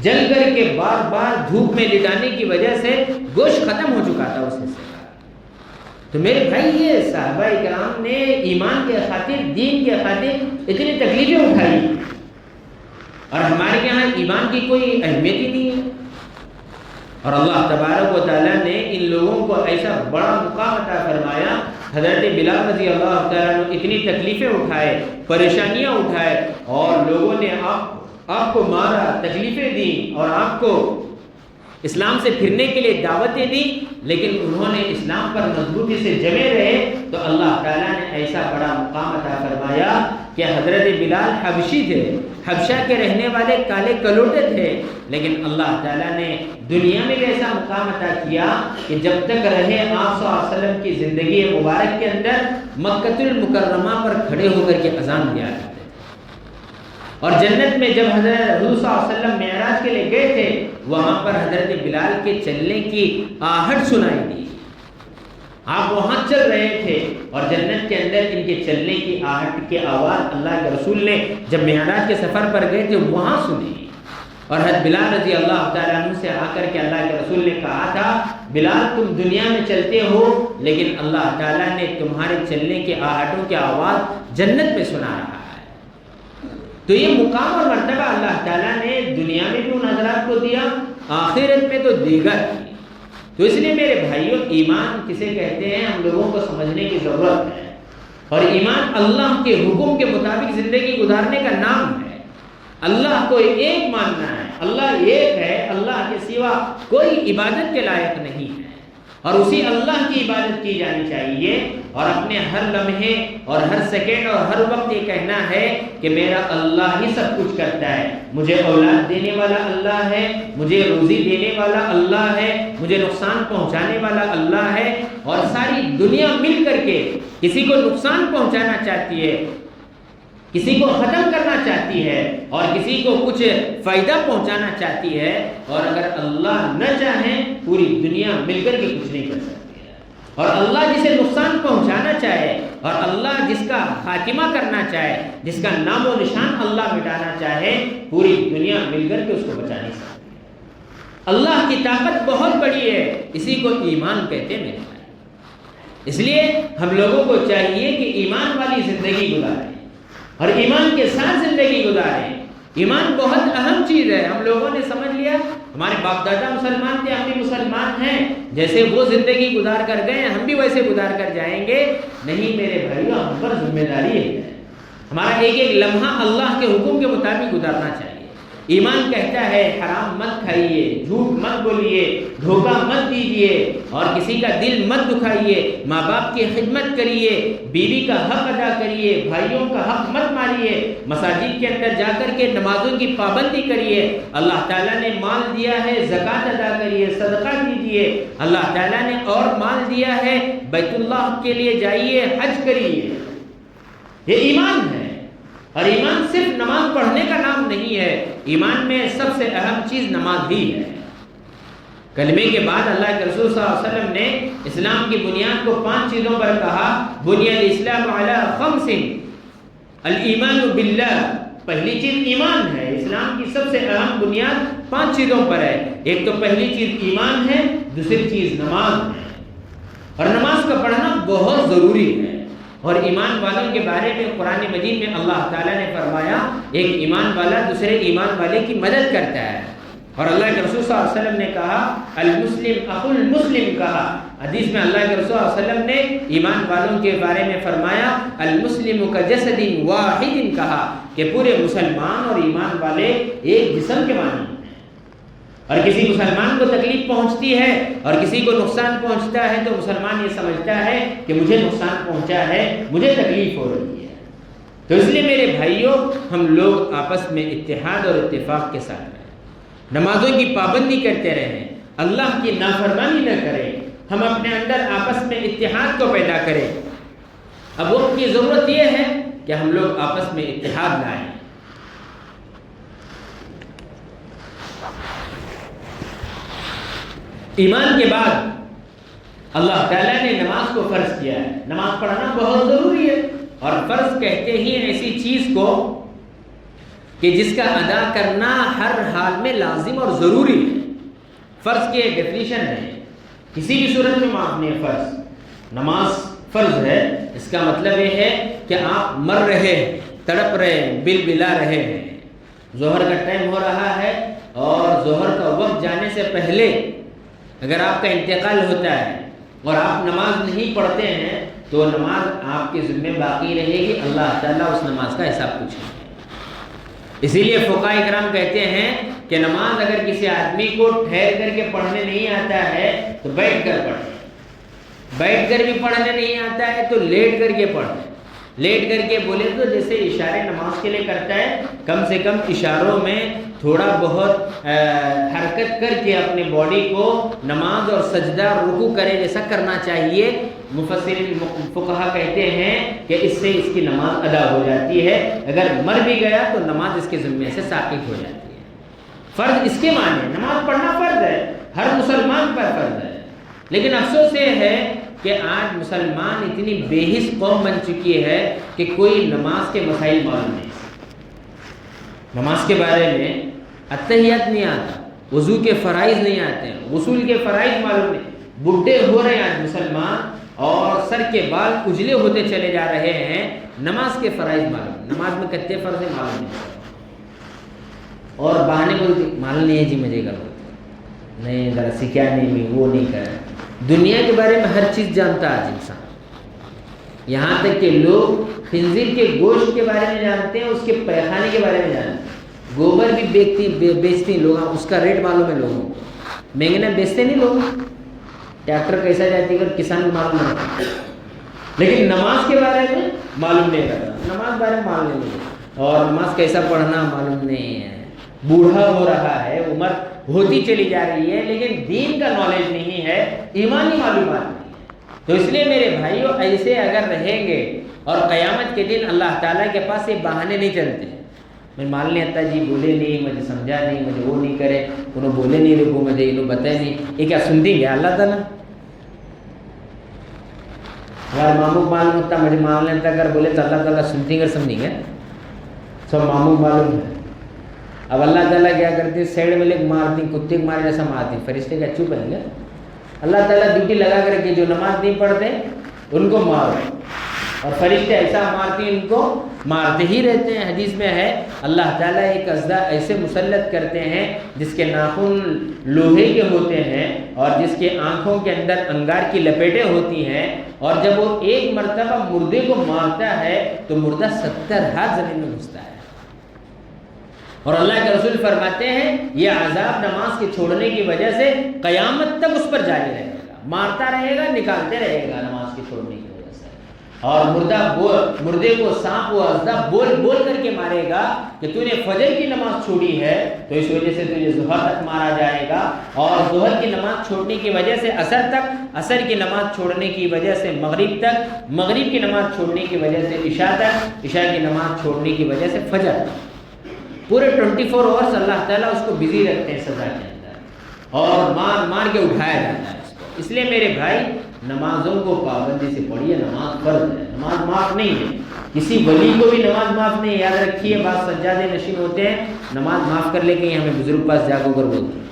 جل کر کے بار بار دھوپ میں لٹانے کی وجہ سے گوشت ختم ہو چکا تھا اس حصے کا. تو میرے بھائی یہ صحابہ کرام نے ایمان کے خاطر, دین کے خاطر اتنی تکلیفیں اٹھائی, اور ہمارے یہاں ایمان کی کوئی اہمیت ہی نہیں ہے. اور اللہ تبارک و تعالیٰ نے ان لوگوں کو ایسا بڑا مقام عطا فرمایا. حضرت بلال رضی اللہ تعالیٰ عنہ اتنی تکلیفیں اٹھائے, پریشانیاں اٹھائے, اور لوگوں نے آپ کو مارا, تکلیفیں دی, اور آپ کو اسلام سے پھرنے کے لیے دعوتیں دی, لیکن انہوں نے اسلام پر مضبوطی سے جمے رہے. تو اللہ تعالیٰ نے ایسا بڑا مقام عطا فرمایا کہ حضرت بلال حبشی تھے, حبشہ کے رہنے والے کالے کلوٹے تھے, لیکن اللہ تعالیٰ نے دنیا میں بھی ایسا مقام عطا کیا کہ جب تک رہے آپ صلی اللہ علیہ وسلم کی زندگی مبارک کے اندر مکۃ المکرمہ پر کھڑے ہو کر کے اذان دیا کرتے تھے. اور جنت میں جب حضرت حضور صلی اللہ علیہ وسلم معراج کے لیے گئے تھے, وہاں پر حضرت بلال کے چلنے کی آہٹ سنائی دی. آپ وہاں چل رہے تھے اور جنت کے اندر ان کے چلنے کی آہٹ کی آواز اللہ کے رسول نے جب معراج کے سفر پر گئے تھے وہاں سنی. اور حضرت بلال رضی اللہ تعالیٰ عنہ سے آ کر کے اللہ کے رسول نے کہا تھا, بلال تم دنیا میں چلتے ہو لیکن اللہ تعالیٰ نے تمہارے چلنے کی آہٹوں کی آواز جنت میں سنا رہا ہے. تو یہ مقام اور مرتبہ اللہ تعالیٰ نے دنیا میں بھی ان حضرات کو دیا, آخرت میں تو دیگر کی. تو اس لیے میرے بھائیوں ایمان کسے کہتے ہیں ہم لوگوں کو سمجھنے کی ضرورت ہے. اور ایمان اللہ کے حکم کے مطابق زندگی گزارنے کا نام ہے۔ اللہ کو ایک ماننا ہے، اللہ ایک ہے، اللہ کے سوا کوئی عبادت کے لائق نہیں ہے، اور اسی اللہ کی عبادت کی جانی چاہیے، اور اپنے ہر لمحے اور ہر سیکنڈ اور ہر وقت یہ کہنا ہے کہ میرا اللہ ہی سب کچھ کرتا ہے، مجھے اولاد دینے والا اللہ ہے، مجھے روزی دینے والا اللہ ہے، مجھے نقصان پہنچانے والا اللہ ہے، اور ساری دنیا مل کر کے کسی کو نقصان پہنچانا چاہتی ہے، کسی کو ختم کرنا چاہتی ہے، اور کسی کو کچھ فائدہ پہنچانا چاہتی ہے، اور اگر اللہ نہ چاہے پوری دنیا مل کر کے کچھ نہیں کر سکتی ہے، اور اللہ جسے نقصان پہنچانا چاہے اور اللہ جس کا خاتمہ کرنا چاہے، جس کا نام و نشان اللہ مٹانا چاہے، پوری دنیا مل کر کے اس کو بچا نہیں سکتی ہے۔ اللہ کی طاقت بہت بڑی ہے، اسی کو ایمان کہتے ہیں میرے بھائی۔ اس لیے ہم لوگوں کو چاہیے کہ ایمان والی زندگی گزاریں اور ایمان کے ساتھ زندگی گزاریں۔ ایمان بہت اہم چیز ہے۔ ہم لوگوں نے سمجھ لیا ہمارے باپ دادا مسلمان تھے، ہم بھی مسلمان ہیں، جیسے وہ زندگی گزار کر گئے ہم بھی ویسے گزار کر جائیں گے۔ نہیں میرے بھائیوں، ہم پر ذمہ داری ہے، ہمارا ایک ایک لمحہ اللہ کے حکم کے مطابق گزارنا چاہیے۔ ایمان کہتا ہے حرام مت کھائیے، جھوٹ مت بولیے، دھوکہ مت دیجیے، اور کسی کا دل مت دکھائیے، ماں باپ کی خدمت کریے، بیوی کا حق ادا کریے، بھائیوں کا حق مت ماریے، مساجد کے اندر جا کر کے نمازوں کی پابندی کریے، اللہ تعالیٰ نے مال دیا ہے زکوٰۃ ادا کریے، صدقہ دیجیے، اللہ تعالیٰ نے اور مال دیا ہے بیت اللہ کے لیے جائیے، حج کریے۔ یہ ایمان ہے، اور ایمان صرف نماز پڑھنے کا نام نہیں ہے، ایمان میں سب سے اہم چیز نماز ہی ہے۔ کلمے کے بعد اللہ کے رسول صلی اللہ علیہ وسلم نے اسلام کی بنیاد کو 5 چیزوں پر کہا، بنی الاسلام علی 5، الایمان باللہ، پہلی چیز ایمان ہے۔ اسلام کی سب سے اہم بنیاد 5 چیزوں پر ہے۔ ایک تو پہلی چیز ایمان ہے، دوسری چیز نماز ہے، اور نماز کا پڑھنا بہت ضروری ہے۔ اور ایمان والوں کے بارے میں قرآن مجید میں اللہ تعالیٰ نے فرمایا ایک ایمان والا دوسرے ایمان والے کی مدد کرتا ہے، اور اللہ کے رسول صلی اللہ علیہ وسلم نے کہا المسلم اخو المسلم، کہا حدیث میں اللہ کے رسول صلی اللہ علیہ وسلم نے ایمان والوں کے بارے میں فرمایا المسلم کجسد واحد، کہا کہ پورے مسلمان اور ایمان والے ایک جسم کے مانند ہیں، اور کسی مسلمان کو تکلیف پہنچتی ہے اور کسی کو نقصان پہنچتا ہے تو مسلمان یہ سمجھتا ہے کہ مجھے نقصان پہنچا ہے، مجھے تکلیف ہو رہی ہے۔ تو اس لیے میرے بھائیوں، ہم لوگ آپس میں اتحاد اور اتفاق کے ساتھ رہیں، نمازوں کی پابندی کرتے رہیں، اللہ کی نافرمانی نہ کریں، ہم اپنے اندر آپس میں اتحاد کو پیدا کریں۔ اب وقت کی ضرورت یہ ہے کہ ہم لوگ آپس میں اتحاد لائیں۔ ایمان کے بعد اللہ تعالیٰ نے نماز کو فرض کیا ہے۔ نماز پڑھنا بہت ضروری ہے، اور فرض کہتے ہی ایسی چیز کو کہ جس کا ادا کرنا ہر حال میں لازم اور ضروری ہے۔ فرض کی ایک ڈیفینیشن ہے، کسی بھی صورت میں معاف نہیں ہے۔ فرض نماز فرض ہے، اس کا مطلب یہ ہے کہ آپ مر رہے ہیں، تڑپ رہے ہیں، بل بلا رہے ہیں، ظہر کا ٹائم ہو رہا ہے، اور ظہر کا وقت جانے سے پہلے اگر آپ کا انتقال ہوتا ہے اور آپ نماز نہیں پڑھتے ہیں تو نماز آپ کے ذمہ باقی رہے گی، اللہ تعالیٰ اس نماز کا حساب پوچھیں گے۔ اسی لیے فقہاء کرام کہتے ہیں کہ نماز اگر کسی آدمی کو ٹھہر کر کے پڑھنے نہیں آتا ہے تو بیٹھ کر پڑھے، بیٹھ کر بھی پڑھنے نہیں آتا ہے تو لیٹ کر کے پڑھے۔ لیٹ کر کے بولے تو جیسے اشارے نماز کے لیے کرتا ہے، کم سے کم اشاروں میں تھوڑا بہت حرکت کر کے اپنے باڈی کو نماز اور سجدہ رکوع کرے جیسا کرنا چاہیے۔ مفسرین فقہا کہتے ہیں کہ اس سے اس کی نماز ادا ہو جاتی ہے، اگر مر بھی گیا تو نماز اس کے ذمے سے ساقط ہو جاتی ہے۔ فرض اس کے معنی نماز پڑھنا فرض ہے، ہر مسلمان پر فرض ہے، لیکن افسوس یہ ہے کہ آج مسلمان اتنی بے حس قوم بن چکی ہے کہ کوئی نماز کے مسائل معلوم نہیں، نماز کے بارے میں اتحیات نہیں آتا، وضو کے فرائض نہیں آتے ہیں، غسل کے فرائض معلوم نہیں، بڈھے ہو رہے ہیں آج مسلمان اور سر کے بال اجلے ہوتے چلے جا رہے ہیں، نماز کے فرائض معلوم، نماز میں کتنے فرض ہیں معلوم نہیں، اور بہانے بولتے معلوم نہیں ہے جی مجھے کرو، نہیں ذرا سیکھا نہیں، وہ نہیں کرا۔ دنیا کے بارے میں ہر چیز جانتا آج انسان، یہاں تک کہ لوگ خنزیر کے گوشت کے بارے میں جانتے ہیں، اس کے پیخانے کے بارے میں جانتے ہیں، گوبر بھی بیچتے ہیں لوگ، اس کا ریٹ معلوم ہے لوگوں کو، مہنگے بیچتے نہیں لوگ، ٹریکٹر کیسا جاتی ہے کسان کو معلوم نہیں، لیکن نماز کے بارے میں معلوم نہیں رہتا، نماز بارے میں معلوم نہیں، اور نماز کیسا پڑھنا معلوم نہیں ہے، بوڑھا ہو رہا ہے، عمر ہوتی چلی جا رہی ہے، لیکن دین کا نالج نہیں ہے، ایمانی معلومات نہیں ہے۔ تو اس لیے میرے بھائیوں ایسے اگر رہیں گے اور قیامت کے دن اللہ تعالیٰ کے پاس یہ بہانے نہیں چلتے، میں مان نہیں آتا جی بولے نہیں، مجھے سمجھا نہیں، مجھے وہ نہیں کرے، انہوں بولے نہیں لوگوں، مجھے انہوں بتائے نہیں، یہ کیا سنتی گیا اللہ تعالیٰ؟ اگر معمول معلوم ہوتا مجھے مان لیتا اگر بولے تو اللہ تعالیٰ سنتی گر سمجھیں گے، سب معمول معلوم ہے۔ اب اللہ تعالیٰ کیا کرتی ہے، سیڑ میں لے مارتی، کتے کو مارے جیسا مارتی، فرشتے کیا چپ ہیں گے؟ اللہ تعالیٰ ڈیوٹی لگا کر کے جو نماز نہیں پڑھتے ان کو مارو، اور فرشتے ایسا مارتے ہیں ان کو مارتے ہی رہتے ہیں۔ حدیث میں ہے اللہ تعالیٰ ایک اژدھا ایسے مسلط کرتے ہیں جس کے ناخن لوہے کے ہوتے ہیں اور جس کے آنکھوں کے اندر انگار کی لپیٹیں ہوتی ہیں، اور جب وہ ایک مرتبہ مردے کو مارتا ہے تو مردہ 70 ہاتھ زمین میں گھستا ہے، اور اللہ کے رسول فرماتے ہیں یہ عذاب نماز کے چھوڑنے کی وجہ سے قیامت تک اس پر جاری رہے گا، مارتا رہے گا، نکالتے رہے گا نماز کے چھوڑنے کی وجہ سے، اور مردے کو سانپ و اژدھا بول بول کر کے مارے گا کہ تو نے فجر کی نماز چھوڑی ہے تو اس وجہ سے تجھے ظہر تک مارا جائے گا، اور ظہر کی نماز چھوڑنے کی وجہ سے عصر تک، عصر کی نماز چھوڑنے کی وجہ سے مغرب تک، مغرب کی نماز چھوڑنے کی وجہ سے عشاء تک، عشاء کی نماز چھوڑنے کی وجہ سے فجر تک، پورے 24 آورس اللہ تعالیٰ اس کو بزی رکھتے ہیں سزا کے اندر، اور مار مار کے اٹھایا جاتا ہے اس کو۔ اس لیے میرے بھائی نمازوں کو پابندی سے پڑھیے، نماز فرض ہے، نماز معاف نہیں ہے، کسی ولی کو بھی نماز معاف نہیں ہے، یاد رکھیے، بعض سجادے نشین ہوتے ہیں نماز معاف کر لے کے ہمیں بزرگ پاس جا کر بولتے ہیں،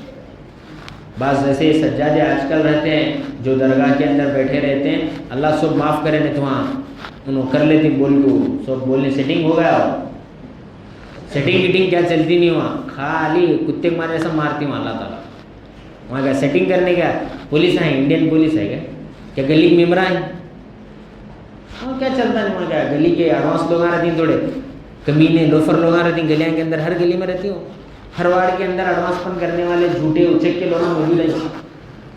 بعض ایسے سجادے آج کل رہتے ہیں جو درگاہ کے اندر بیٹھے رہتے ہیں، اللہ سب معاف کرے نہیں تو وہاں انہوں کر لیتے بول کو سب بولنے سیٹنگ ہو گیا، سیٹنگ ویٹنگ کیا چلتی نہیں وہاں، خالی کتے مارے ایسا مارتی ہوں اللہ تعالیٰ، وہاں کیا سیٹنگ کرنے کا پولیس ہے، انڈین پولیس ہے کیا گلی کے ممبر ہیں، وہاں کیا چلتا ہے وہاں، کیا گلی کے ایڈوانس لوگ رہتی ہیں، تھوڑے کمینے لوفر لوگ رہتی ہیں گلیاں کے اندر، ہر گلی میں رہتی ہوں، ہر وارڈ کے اندر ایڈوانس پن کرنے والے جھوٹے اچھک کے لوگ موجود ہیں۔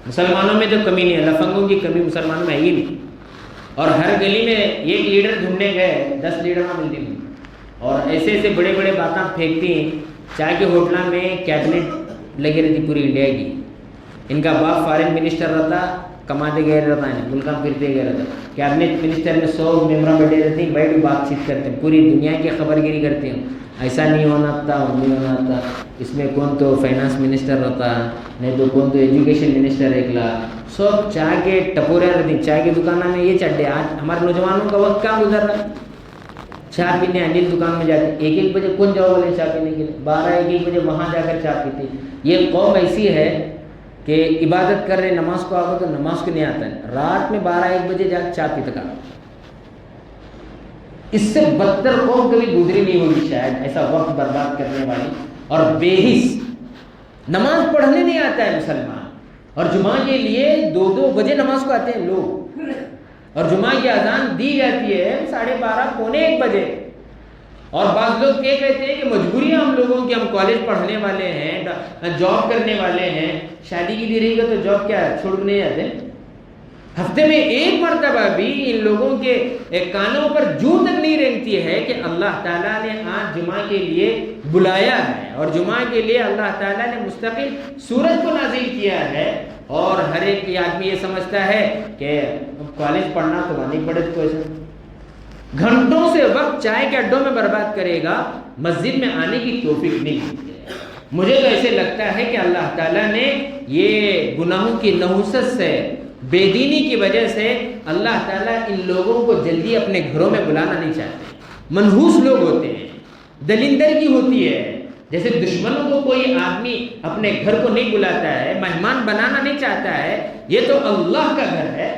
مسلمانوں میں تو کمی نہیں ہے، لفنگوں کی کمی مسلمانوں میں ہے ہی نہیں، اور ہر گلی میں ایک لیڈر ڈھونڈنے گئے 10 لیڈر وہاں ملتی ہیں، اور ایسے ایسے بڑے بڑے باتیں پھینکتی ہیں، چائے کے ہوٹلوں میں کیبنٹ لگی رہتی پوری انڈیا کی، ان کا باپ فارن منسٹر رہتا، کماتے گئے رہتا ہے، ملکاں پھرتے گئے رہتا، کیبنٹ منسٹر میں 100 ممبر بیٹھے رہتے ہیں، بیٹھ بات چیت کرتے ہیں، پوری دنیا کی خبر گیری کرتے ہیں، ایسا نہیں ہونا تھا، وہ نہیں ہونا تھا، اس میں کون تو فائنانس منسٹر رہتا، نہیں تو کون تو ایجوکیشن منسٹر ایکلا، سب چائے کے ٹپورے رہتی ہیں، چائے کی دکانوں میں یہ چڈے، آج ہمارے نوجوانوں کا وقت کہاں گزر رہا ہے، چائے پینے انیل دکان میں جاتے، 1 بجے کون جاؤ بولے چائے پینے کے لیے، 1 بجے وہاں جا کر چائے پیتے۔ یہ قوم ایسی ہے کہ عبادت کر رہے، نماز کو آگے تو نماز کو نہیں آتا ہے، رات میں 1 بجے جا کر چائے پیتا کا، اس سے بدتر قوم کبھی گزری نہیں ہوگی شاید، ایسا وقت برباد کرنے والی اور بے حس۔ نماز پڑھنے نہیں آتا ہے مسلمان، اور جمعہ کے لیے 2 بجے نماز کو آتے ہیں لوگ، اور جمعہ کی اذان دی جاتی ہے 12:30 پونے 1 بجے، اور بعض لوگ یہ کہتے ہیں کہ مجبوری ہے ہم لوگوں کی، ہم کالج پڑھنے والے ہیں، جاب کرنے والے ہیں، شادی کی دی رہی گا تو جاب کیا چھوڑ کے نہیں جاتے، ہفتے میں 1 مرتبہ بھی ان لوگوں کے کانوں پر جوں تک نہیں رینگتی ہے کہ اللہ تعالیٰ نے آج جمعہ کے لیے بلایا ہے، اور جمعہ کے لیے اللہ تعالیٰ نے مستقل سورج کو نازل کیا ہے، اور ہر ایک آدمی یہ سمجھتا ہے کہ کالج پڑھنا تو نہیں پڑے تو ایسا گھنٹوں سے وقت چائے کے اڈوں میں برباد کرے گا، مسجد میں آنے کی توفیق نہیں ملتی ہے۔ مجھے تو ایسے لگتا ہے کہ اللہ تعالیٰ نے یہ گناہوں کی نحوست سے، بے دینی کی وجہ سے اللہ تعالیٰ ان لوگوں کو جلدی اپنے گھروں میں بلانا نہیں چاہتے، منحوس لوگ ہوتے ہیں، دلندر کی ہوتی ہے، جیسے دشمنوں کو کوئی آدمی اپنے گھر کو نہیں بلاتا ہے، مہمان بنانا نہیں چاہتا ہے، یہ تو اللہ کا گھر ہے،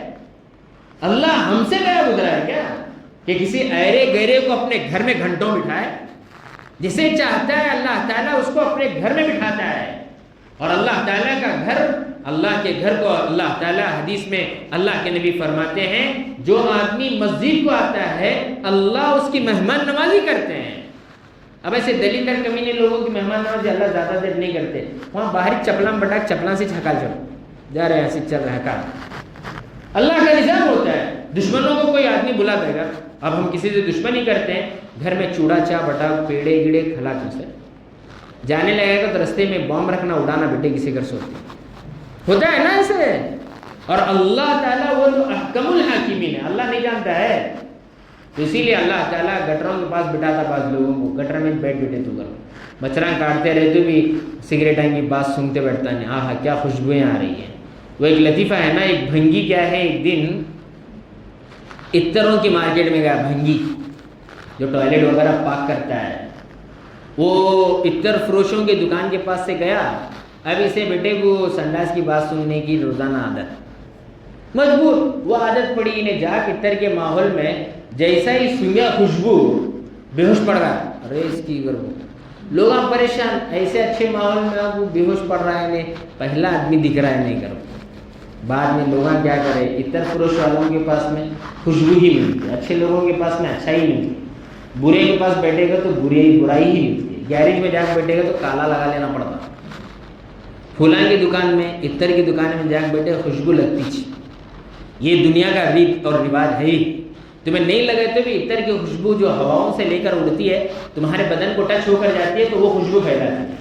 اللہ ہم سے گیا گزرا ہے کیا کہ کسی ایرے گہرے کو اپنے گھر میں گھنٹوں بٹھائے؟ جسے چاہتا ہے اللہ تعالیٰ اس کو اپنے گھر میں بٹھاتا ہے، اور اللہ تعالیٰ کا گھر، اللہ کے گھر کو اللہ تعالیٰ حدیث میں اللہ کے نبی فرماتے ہیں جو آدمی مسجد کو آتا ہے اللہ اس کی مہمان نوازی کرتے ہیں۔ اب ایسے دلیل در کمینے لوگوں کی مہمان نوازی اللہ زیادہ دیر نہیں کرتے، وہاں باہری چپلاں بٹا چپلاں سے چھکا چلو جا رہے ہیں، ایسے چل رہا ہے کام۔ اللہ کا نظام ہوتا ہے، دشمنوں کو کوئی آدمی بلا دے گا، اب ہم کسی سے دشمنی کرتے ہیں، گھر میں چوڑا چا بٹا پیڑے گیڑے کھلا سے جانے لگے گا تو رستے میں بم رکھنا اڑانا بیٹے کسی گھر سوتے ہوتا ہے نا ایسے۔ اور اللہ تعالیٰ وہ جو احکم الحاکمین ہے، اللہ نہیں جانتا ہے، تو اسی لیے اللہ تعالیٰ گٹروں کے پاس بٹاتا بعض لوگوں کو، گٹر میں بیٹھ بیٹھے تو کرو، بچراں کاٹتے رہتے بھی سگریٹیں کی بات سنتے بیٹھتا نہیں، آہا کیا خوشبوئیں آ رہی ہیں۔ وہ ایک لطیفہ ہے نا، ایک بھنگی کیا ہے، ایک دن عطروں کی مارکیٹ میں گیا، بھنگی جو ٹوائلٹ وغیرہ پاک کرتا ہے، وہ عطر فروشوں کے دکان کے پاس سے گیا، اب اسے بیٹے کو سنڈاس کی بات سننے کی روزانہ عادت، مجبور وہ عادت پڑی انہیں، جا کے عطر کے ماحول میں جیسا ہی سنگا خوشبو بے ہوش پڑ گیا، ارے اس کی گربو لوگ آپ پریشان، ایسے اچھے ماحول میں آپ بے ہوش پڑ رہا ہے، انہیں پہلا آدمی دکھ رہا ہے نہیں کرو، بعد میں لوگ کیا کرے، عطر فروش والوں کے پاس میں خوشبو ہی ملتی ہے، اچھے لوگوں کے پاس میں اچھا ہی ملتی ہے، برے کے پاس بیٹھے گا تو برائی ہی ملتی ہے، گیرج میں جا کے بیٹھے گا تو کالا لگا لینا پڑتا، پھولاں کی دکان میں عطر کی دکان میں جا کے بیٹھے خوشبو لگتی چھی، یہ دنیا کا ریت اور رواج ہے ہی، تمہیں نہیں لگے تو بھی عطر کی خوشبو جو ہواؤں سے لے کر اڑتی ہے تمہارے بدن کو ٹچ ہو کر جاتی ہے تو وہ خوشبو پھیلاتی ہے۔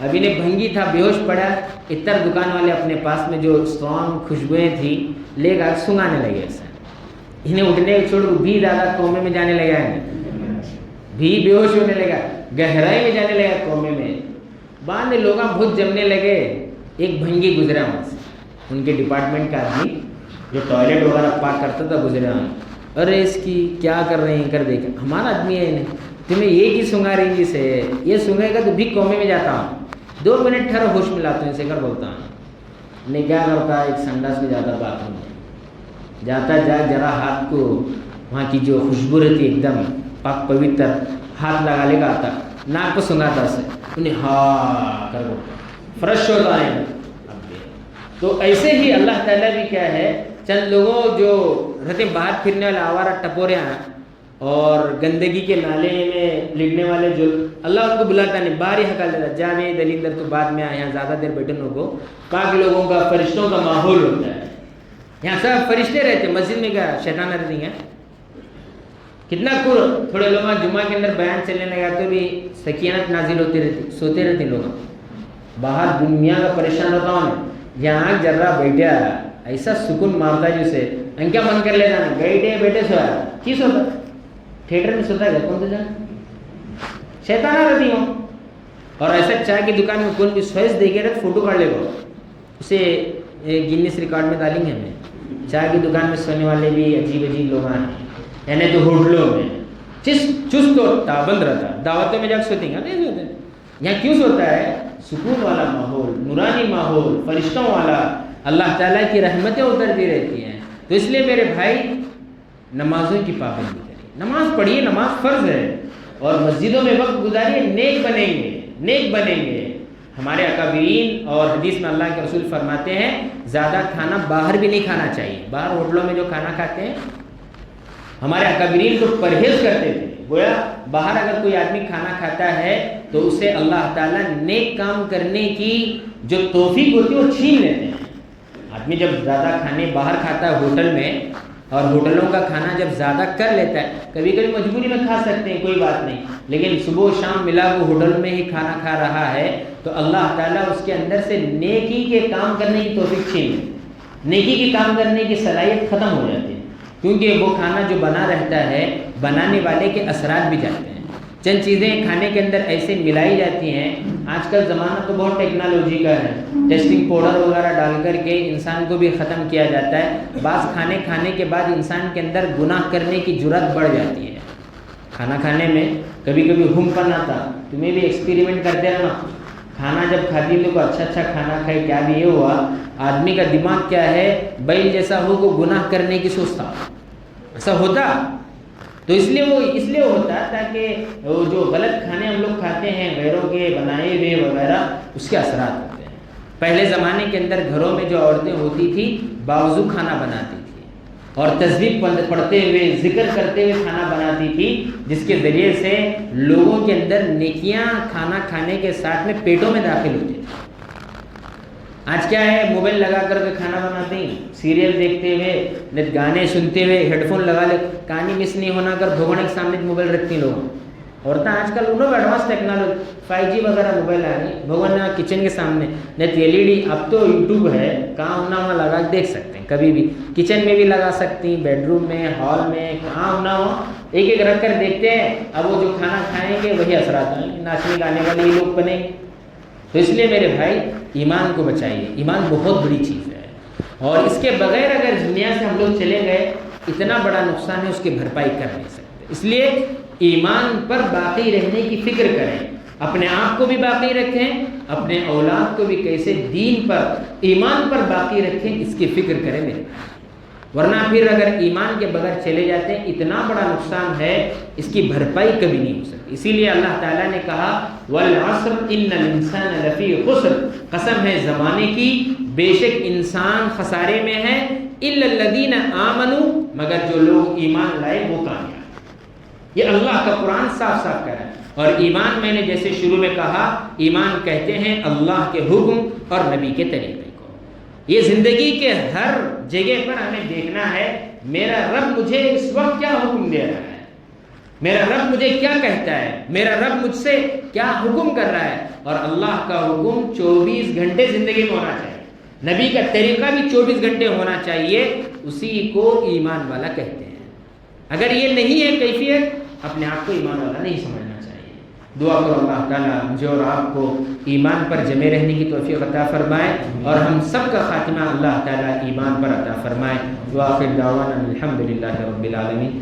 ابھی نے بھنگی تھا، بے ہوش پڑا، عطر دکان والے اپنے پاس میں جو اسٹرانگ خوشبوئیں تھیں لے کر سنگانے لگے، ایسا انہیں اٹھنے چھوڑ بھی زیادہ کومے میں جانے لگا ہے، بھی بے ہوش ہونے لگا، گہرائی میں جانے لگا کومے میں، بعد میں لوگ بہت جمنے لگے، ایک بھنگی گزرا وہاں سے، ان کے ڈپارٹمنٹ کا آدمی جو ٹوائلٹ وغیرہ پاک کرتا تھا گزرا، ارے اس کی کیا کر رہے ہیں، کر دیکھا ہمارا آدمی ہے، انہیں تمہیں یہ کی سنگا رہی جی سے، یہ سنگے گا تو بھی کومے میں جاتا ہوں، 2 منٹ ٹھہرو ہوش میں لاتا ہوں، اسے کر بولتا ہوں، نہیں کیا کرتا، ایک سنڈاس میں جاتا بات ہوں جاتا، جا ذرا ہاتھ کو وہاں کی جو خوشبو رہتی ایک دم پاک پوتر، ہاتھ لگا لے گا، آتا ناک کو سنگاتا سے انہیں ہاں کر بولتا فریش ہوتا ہے۔ تو ایسے ہی اللہ تعالیٰ بھی کیا ہے، چند لوگوں جو رہتے باہر پھرنے والے آوارہ ٹپورے ہیں اور گندگی کے نالے میں لگنے والے، جو اللہ ان کو بلاتا نہیں، باہر ہی ہکال دیتا، جا میں دلیندر تو بعد میں آئے، یہاں زیادہ دیر بیٹھے کو پاک لوگوں کا فرشتوں کا ماحول ہوتا ہے، یہاں سب فرشتے رہتے، مسجد میں کیا شیطان رہتی ہیں، کتنا تھوڑے لوگ جمعہ کے اندر بیان چلنے لگا تو بھی سکینت نازل ہوتی رہتی، سوتے رہتے لوگ، باہر دنیا کا پریشان ہوتا ہوں، یہاں جرہ بیٹھا ایسا سکون مارتا ہے جسے انکیا من کر لینا، بیٹھے بیٹھے سویا، کی سوتا تھیٹر میں سوتا ہے، کون تو جان شیطانہ رہتی ہوں، اور ایسا چائے کی دکان میں کون بھی سوئس دے کے رہتا فوٹو کر لے گا، اسے گینیس ریکارڈ میں ڈالیں گے ہمیں، چائے کی دکان میں سونے والے بھی عجیب عجیب لوگ ہیں، یعنی تو ہوٹلوں میں چست و تابند رہتا، دعوتوں میں جا کے سوتے ہیں نہیں سوتے، یہاں کیوں سوتا ہے، سکون والا ماحول، نورانی ماحول، فرشتوں والا، اللہ تعالیٰ کی رحمتیں اترتی رہتی ہیں، تو اس لیے میرے بھائی نمازوں کی پابندی کریں، نماز پڑھیے، نماز فرض ہے، اور مسجدوں میں وقت گزاریے، نیک بنیں گے، نیک بنیں گے۔ ہمارے اکابرین اور حدیث میں اللہ کے رسول فرماتے ہیں زیادہ کھانا باہر بھی نہیں کھانا چاہیے، باہر ہوٹلوں میں جو کھانا کھاتے ہیں، ہمارے اکابرین تو پرہیز کرتے تھے، گویا باہر اگر کوئی آدمی کھانا کھاتا ہے تو اسے اللہ تعالیٰ نیک کام کرنے کی جو توفیق ہوتی ہے وہ چھین لیتے ہیں۔ آدمی جب زیادہ کھانے باہر کھاتا ہے ہوٹل میں، اور ہوٹلوں کا کھانا جب زیادہ کر لیتا ہے، کبھی کبھی مجبوری میں کھا سکتے ہیں کوئی بات نہیں، لیکن صبح و شام ملا وہ ہوٹل میں ہی کھانا کھا رہا ہے تو اللہ تعالیٰ اس کے اندر سے نیکی کے کام کرنے کی توفیق چھین لیتے ہیں، نیکی کے کام کرنے کی صلاحیت ختم ہو جاتی ہے، کیونکہ وہ کھانا جو بنا رہتا ہے بنانے والے کے اثرات بھی جاتے ہیں، چند چیزیں کھانے کے اندر ایسے ملائی جاتی ہیں، آج کل زمانہ تو بہت ٹیکنالوجی کا ہے، ٹیسٹنگ پاؤڈر وغیرہ ڈال کر کے انسان کو بھی ختم کیا جاتا ہے، بعض کھانے کھانے کے بعد انسان کے اندر گناہ کرنے کی جرات بڑھ جاتی ہے، کھانا کھانے میں کبھی کبھی ہم پن آتا، تمہیں بھی ایکسپیریمنٹ کرتے رہنا، کھانا جب کھاتی ہے تو اچھا اچھا کھانا کھائے، کیا بھی یہ ہوا آدمی کا دماغ کیا ہے بیل جیسا ہو کو گناہ کرنے کی سوچتا، ایسا ہوتا، تو اس لیے وہ ہوتا تاکہ وہ جو غلط کھانے ہم لوگ کھاتے ہیں غیروں کے بنائے ہوئے وغیرہ اس کے اثرات ہوتے ہیں، پہلے زمانے کے اندر گھروں میں جو عورتیں ہوتی تھیں باوضو کھانا بناتی تھی اور تسبیح پڑھتے ہوئے ذکر کرتے ہوئے کھانا بناتی تھی، جس کے ذریعے سے لوگوں کے اندر نیکیاں کھانا کھانے کے ساتھ میں پیٹوں میں داخل ہوتی تھی۔ آج کیا ہے، موبائل لگا کر کے کھانا بناتے ہیں، سیریل دیکھتے ہوئے، گانے سنتے ہوئے، ہیڈ فون لگا لے، کہانی مس نہیں ہونا کر بھگونے کے سامنے موبائل رکھتی ہیں لوگ۔ عورتیں آج کل انہوں ایڈوانس ٹیکنالوجی 5G وغیرہ موبائل آ رہی، بھگوان کچن کے سامنے نیٹ LED، اب تو یوٹیوب ہے، کہاں ہونا وہاں لگا کے دیکھ سکتے ہیں، کبھی بھی کچن میں بھی لگا سکتی ہیں، بیڈ روم میں، ہال میں، کہاں ہونا ہو ایک ایک رکھ کر دیکھتے ہیں۔ اب وہ جو کھانا کھائیں گے وہی اثرات آئیں گے، ناچنے گانے والے یہ لوگ بنیں گے۔ تو اس لیے میرے بھائی ایمان کو بچائیے، ایمان بہت بڑی چیز ہے، اور اس کے بغیر اگر دنیا سے ہم لوگ چلے گئے اتنا بڑا نقصان ہے، اس کی بھرپائی کر نہیں سکتے۔ اس لیے ایمان پر باقی رہنے کی فکر کریں، اپنے آپ کو بھی باقی رکھیں، اپنے اولاد کو بھی کیسے دین پر ایمان پر باقی رکھیں اس کی فکر کریں میرے بھائی، ورنہ پھر اگر ایمان کے بغیر چلے جاتے ہیں اتنا بڑا نقصان ہے، اس کی بھرپائی کبھی نہیں ہو سکتی۔ اسی لیے اللہ تعالیٰ نے کہا والعصر ان الانسان لفی خسر، قسم ہے زمانے کی، بے شک انسان خسارے میں ہے، الا الذین آمنوا، مگر جو لوگ ایمان لائے وہ کامیاب۔ یہ اللہ کا قرآن صاف صاف کہہ رہا ہے۔ اور ایمان میں نے جیسے شروع میں کہا، ایمان کہتے ہیں اللہ کے حکم اور نبی کے طریقے کو۔ یہ زندگی کے ہر جگہ پر ہمیں دیکھنا ہے میرا رب مجھے اس وقت کیا حکم دے رہا ہے، میرا رب مجھے کیا کہتا ہے، میرا رب مجھ سے کیا حکم کر رہا ہے۔ اور اللہ کا حکم 24 گھنٹے زندگی میں ہونا چاہیے، نبی کا طریقہ بھی 24 گھنٹے ہونا چاہیے، اسی کو ایمان والا کہتے ہیں۔ اگر یہ نہیں ہے کیفیت، اپنے آپ کو ایمان والا نہیں سمجھنا چاہیے۔ دعا کرو اللہ تعالیٰ مجھے اور آپ کو ایمان پر جمے رہنے کی توفیق عطا فرمائے، اور ہم سب کا خاتمہ اللہ تعالیٰ ایمان پر عطا فرمائے۔ وآخر دعوانا الحمدللہ رب العالمین۔